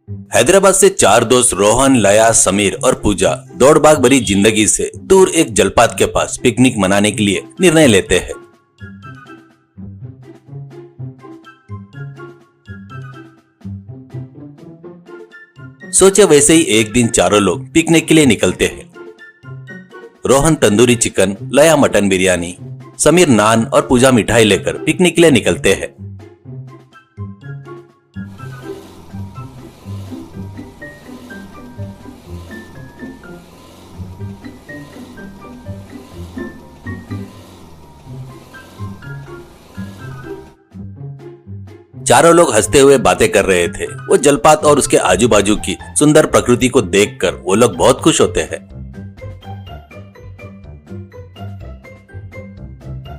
हैदराबाद से चार दोस्त रोहन, लया, समीर और पूजा दौड़ भाग भरी जिंदगी से दूर एक जलपात के पास पिकनिक मनाने के लिए निर्णय लेते हैं। सोचे वैसे ही एक दिन चारों लोग पिकनिक के लिए निकलते हैं। रोहन तंदूरी चिकन, लया मटन बिरयानी, समीर नान और पूजा मिठाई लेकर पिकनिक के लिए निकलते हैं। चारों लोग हंसते हुए बातें कर रहे थे। वो जलपात और उसके आजू बाजू की सुंदर प्रकृति को देखकर वो लोग बहुत खुश होते हैं।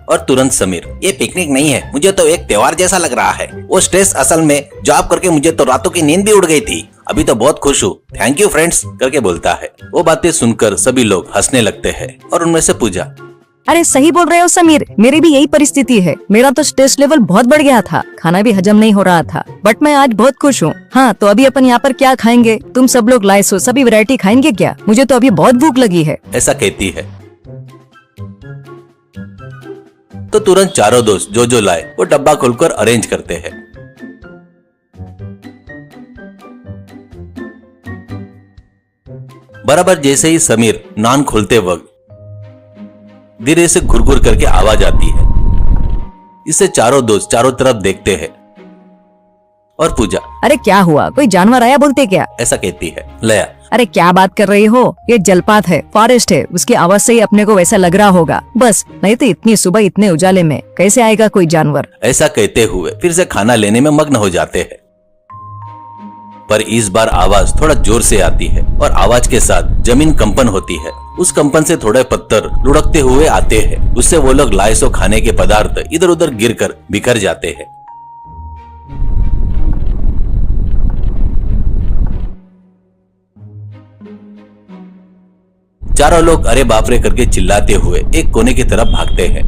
और तुरंत समीर, ये पिकनिक नहीं है, मुझे तो एक त्योहार जैसा लग रहा है। वो स्ट्रेस असल में जॉब करके मुझे तो रातों की नींद भी उड़ गई थी। अभी तो बहुत खुश हूँ, थैंक यू फ्रेंड्स करके बोलता है। वो बातें सुनकर सभी लोग हंसने लगते हैं और उनमें से पूजा, अरे सही बोल रहे हो समीर, मेरी भी यही परिस्थिति है। मेरा तो स्ट्रेस लेवल बहुत बढ़ गया था, खाना भी हजम नहीं हो रहा था, बट मैं आज बहुत खुश हूँ। हाँ, तो अभी अपन यहाँ पर क्या खाएंगे? तुम सब लोग लाए सो सभी वैरायटी खाएंगे क्या? मुझे तो अभी बहुत भूख लगी है। ऐसा कहती है। तो तुरंत चारों दोस्त जो जो लाए वो डब्बा खोलकर अरेंज करते हैं। बराबर जैसे ही समीर नान खोलते वक्त धीरे से घुरघुर करके आवाज आती है। इससे चारों दोस्त चारों तरफ देखते हैं। और पूजा, अरे क्या हुआ, कोई जानवर आया बोलते क्या? ऐसा कहती है। लया, अरे क्या बात कर रही हो, ये जलपात है, फॉरेस्ट है, उसकी आवाज से ही अपने को वैसा लग रहा होगा बस, नहीं तो इतनी सुबह इतने उजाले में कैसे आएगा कोई जानवर? ऐसा कहते हुए फिर से खाना लेने में मग्न हो जाते हैं। पर इस बार आवाज थोड़ा जोर से आती है और आवाज के साथ जमीन कंपन होती है। उस कंपन से थोड़े पत्थर लुढ़कते हुए आते हैं। उससे वो लोग लाए सो खाने के पदार्थ इधर उधर गिरकर बिखर जाते हैं। चारों लोग अरे बाप रे करके चिल्लाते हुए एक कोने की तरफ भागते हैं।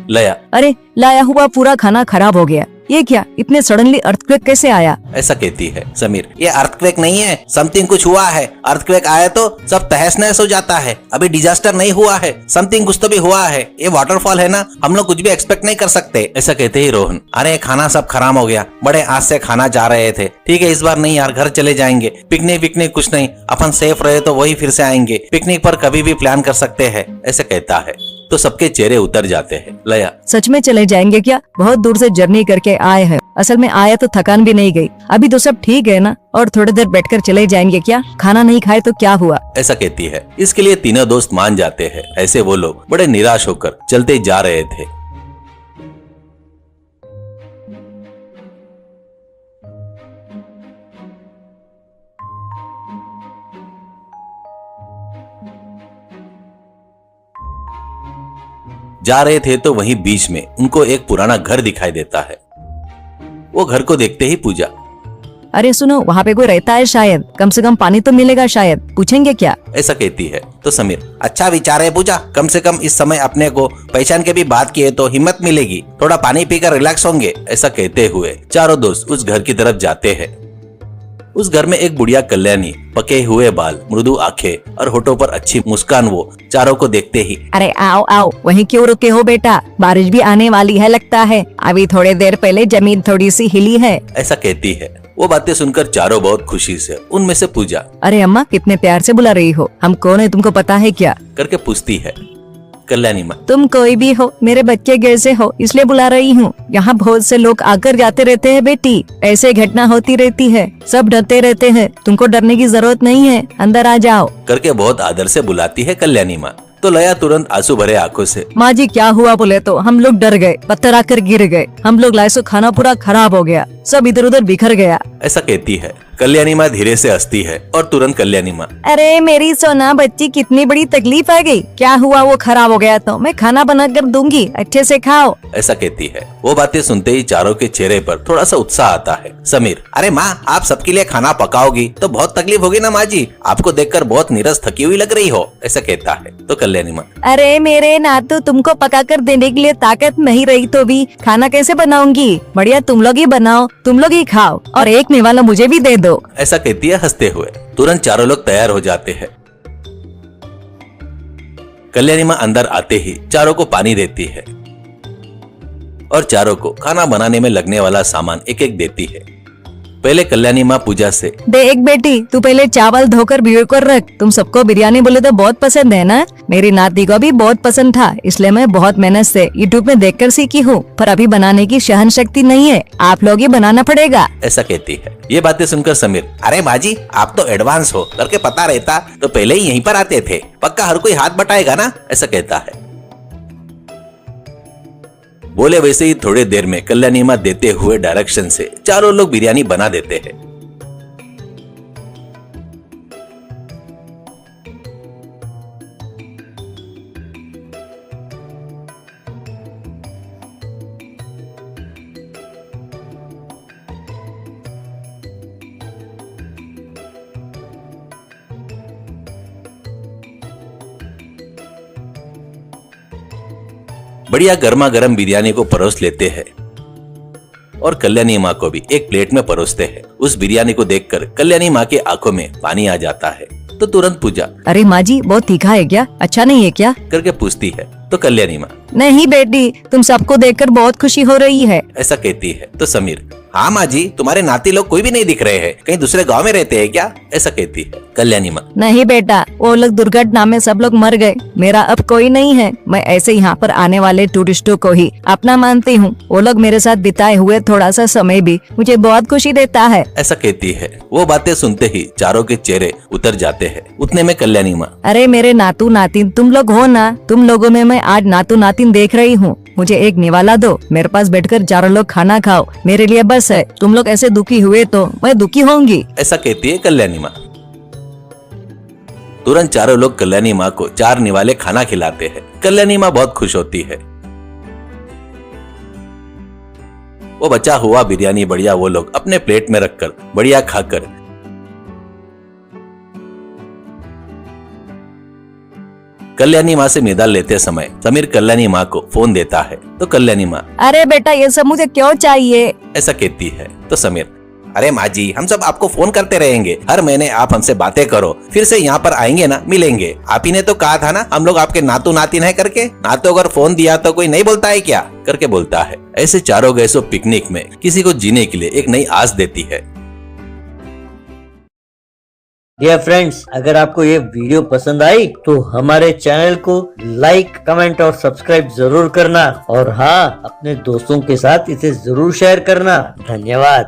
लया, अरे लाया हुआ पूरा खाना खराब हो गया, ये क्या, इतने सडनली अर्थक्वेक कैसे आया? ऐसा कहती है। समीर, ये अर्थक्वेक नहीं है, समथिंग कुछ हुआ है। अर्थक्वेक आया तो सब तहस नहस हो जाता है। अभी डिजास्टर नहीं हुआ है, समथिंग कुछ तो भी हुआ है। ये वाटरफॉल है ना, हम लोग कुछ भी एक्सपेक्ट नहीं कर सकते। ऐसा कहते ही रोहन, अरे खाना सब खराब हो गया, बड़े आज से खाना जा रहे थे। ठीक है, इस बार नहीं यार, घर चले जाएंगे। पिकनिक विकनिक कुछ नहीं, अपन सेफ रहे तो वही फिर से आएंगे। पिकनिक पर कभी भी प्लान कर सकते हैं, ऐसे कहता है। तो सबके चेहरे उतर जाते हैं। लया, सच में चले जाएंगे क्या? बहुत दूर से जर्नी करके आए हैं, असल में आया तो थकान भी नहीं गई। अभी तो सब ठीक है ना, और थोड़ी देर बैठकर चले जाएंगे क्या? खाना नहीं खाए तो क्या हुआ? ऐसा कहती है। इसके लिए तीनों दोस्त मान जाते हैं। ऐसे वो लोग बड़े निराश होकर चलते जा रहे थे। जा रहे थे तो वहीं बीच में उनको एक पुराना घर दिखाई देता है। वो घर को देखते ही पूजा, अरे सुनो, वहाँ पे कोई रहता है शायद, कम से कम पानी तो मिलेगा शायद, पूछेंगे क्या? ऐसा कहती है। तो समीर, अच्छा विचार है पूजा, कम से कम इस समय अपने को पहचान के भी बात किए तो हिम्मत मिलेगी, थोड़ा पानी पीकर रिलैक्स होंगे। ऐसा कहते हुए चारों दोस्त उस घर की तरफ जाते हैं। उस घर में एक बुढ़िया कल्याणी, पके हुए बाल, मृदु आंखें और होठों पर अच्छी मुस्कान, वो चारों को देखते ही, अरे आओ आओ, वहीं क्यों रुके हो बेटा, बारिश भी आने वाली है लगता है, अभी थोड़ी देर पहले जमीन थोड़ी सी हिली है। ऐसा कहती है। वो बातें सुनकर चारों बहुत खुशी से, उनमें से पूजा, अरे अम्मा कितने प्यार से बुला रही हो, हम कौन है तुमको पता है क्या? करके पूछती है। कल्याणी माँ, तुम कोई भी हो, मेरे बच्चे जैसे हो, इसलिए बुला रही हूँ। यहाँ बहुत से लोग आकर जाते रहते हैं बेटी, ऐसे घटना होती रहती है, सब डरते रहते हैं, तुमको डरने की जरूरत नहीं है, अंदर आ जाओ करके बहुत आदर से बुलाती है कल्याणी माँ। तो लया तुरंत आंसू भरे आंखों से, माँ जी क्या हुआ बोले तो हम लोग डर गए, पत्थर आकर गिर गए, हम लोग लाए सो खाना पूरा खराब हो गया, सब इधर उधर बिखर गया। ऐसा कहती है। कल्याणी माँ धीरे से हंसती है और तुरंत कल्याणी माँ, अरे मेरी सोना बच्ची, कितनी बड़ी तकलीफ आ गई। क्या हुआ, वो खराब हो गया तो मैं खाना बना कर दूंगी, अच्छे से खाओ। ऐसा कहती है। वो बातें सुनते ही चारों के चेहरे पर थोड़ा सा उत्साह आता है। समीर, अरे माँ, आप सबके लिए खाना पकाओगी तो बहुत तकलीफ होगी ना माँ जी, आपको देखकर बहुत नीरस थकी हुई लग रही हो, ऐसा कहता है। तो कल्याणी माँ, अरे मेरे नातू, तुमको पका कर देने के लिए ताकत नहीं रही तो भी खाना कैसे बनाऊंगी। बढ़िया तुम लोग ही बनाओ, तुम लोग ही खाओ और एक निवाला मुझे भी दे दो, ऐसा कहती है हंसते हुए। तुरंत चारों लोग तैयार हो जाते हैं। कल्याणी माँ अंदर आते ही चारों को पानी देती है और चारों को खाना बनाने में लगने वाला सामान एक एक देती है। पहले कल्याणी माँ पूजा से, देख बेटी, तू पहले चावल धोकर भिगो कर रख। तुम सबको बिरयानी बोले तो बहुत पसंद है ना। मेरी नाती को भी बहुत पसंद था, इसलिए मैं बहुत मेहनत से यूट्यूब में देखकर सीखी हूँ, पर अभी बनाने की सहन शक्ति नहीं है, आप लोग ही बनाना पड़ेगा, ऐसा कहती है। ये बातें सुनकर समीर, अरे माँ जी, आप तो एडवांस हो, करके पता रहता तो पहले ही यहीं पर आते थे, पक्का हर कोई हाथ बटाएगा ना, ऐसा कहता है। बोले वैसे ही थोड़ी देर में कल्याणी माँ देते हुए डायरेक्शन से चारों लोग बिरयानी बना देते हैं। बढ़िया गर्मा गर्म बिरयानी को परोस लेते हैं और कल्याणी माँ को भी एक प्लेट में परोसते हैं। उस बिरयानी को देखकर कल्याणी माँ के आंखों में पानी आ जाता है। तो तुरंत पूजा, अरे माँ जी, बहुत तीखा है क्या, अच्छा नहीं है क्या, करके पूछती है। तो कल्याणी माँ, नहीं बेटी, तुम सबको देखकर बहुत खुशी हो रही है, ऐसा कहती है। तो समीर, हाँ माँ जी, तुम्हारे नाती लोग कोई भी नहीं दिख रहे हैं, कहीं दूसरे गांव में रहते हैं क्या, ऐसा कहती है। कल्याणी माँ, नहीं बेटा, वो लोग दुर्घटना में सब लोग मर गए, मेरा अब कोई नहीं है। मैं ऐसे यहाँ पर आने वाले टूरिस्टों को ही अपना मानती हूँ। वो लोग मेरे साथ बिताए हुए थोड़ा सा समय भी मुझे बहुत खुशी देता है, ऐसा कहती है। वो बातें सुनते ही चारों के चेहरे उतर जाते हैं। उतने में कल्याणी माँ, अरे मेरे नातू नातिन तुम लोग हो ना, तुम लोगों में मैं आज नातू नातिन देख रही हूँ। मुझे एक निवाला दो, मेरे पास बैठकर चारों लोग खाना खाओ, मेरे लिए बस है। तुम लोग ऐसे दुखी हुए तो मैं दुखी होंगी, ऐसा कहती है कल्याणी माँ। तुरंत चारों लोग कल्याणी माँ को 4 निवाले खाना खिलाते हैं। कल्याणी माँ बहुत खुश होती है। वो बचा हुआ बिरयानी बढ़िया वो लोग अपने प्लेट में रखकर बढ़िया खाकर कल्याणी माँ से विदा लेते समय समीर कल्याणी माँ को फोन देता है। तो कल्याणी माँ, अरे बेटा, ये सब मुझे क्यों चाहिए, ऐसा कहती है। तो समीर, अरे माँ जी, हम सब आपको फोन करते रहेंगे, हर महीने आप हमसे बातें करो, फिर से यहाँ पर आएंगे ना, मिलेंगे। आप ही ने तो कहा था ना हम लोग आपके नातू नातिन है करके, ना तो अगर फोन दिया तो कोई नहीं बोलता है क्या, करके बोलता है। ऐसे चारों गए सो पिकनिक में किसी को जीने के लिए एक नई आस देती है। डियर फ्रेंड्स, अगर आपको ये वीडियो पसंद आई तो हमारे चैनल को लाइक, कमेंट और सब्सक्राइब जरूर करना और हाँ, अपने दोस्तों के साथ इसे जरूर शेयर करना। धन्यवाद।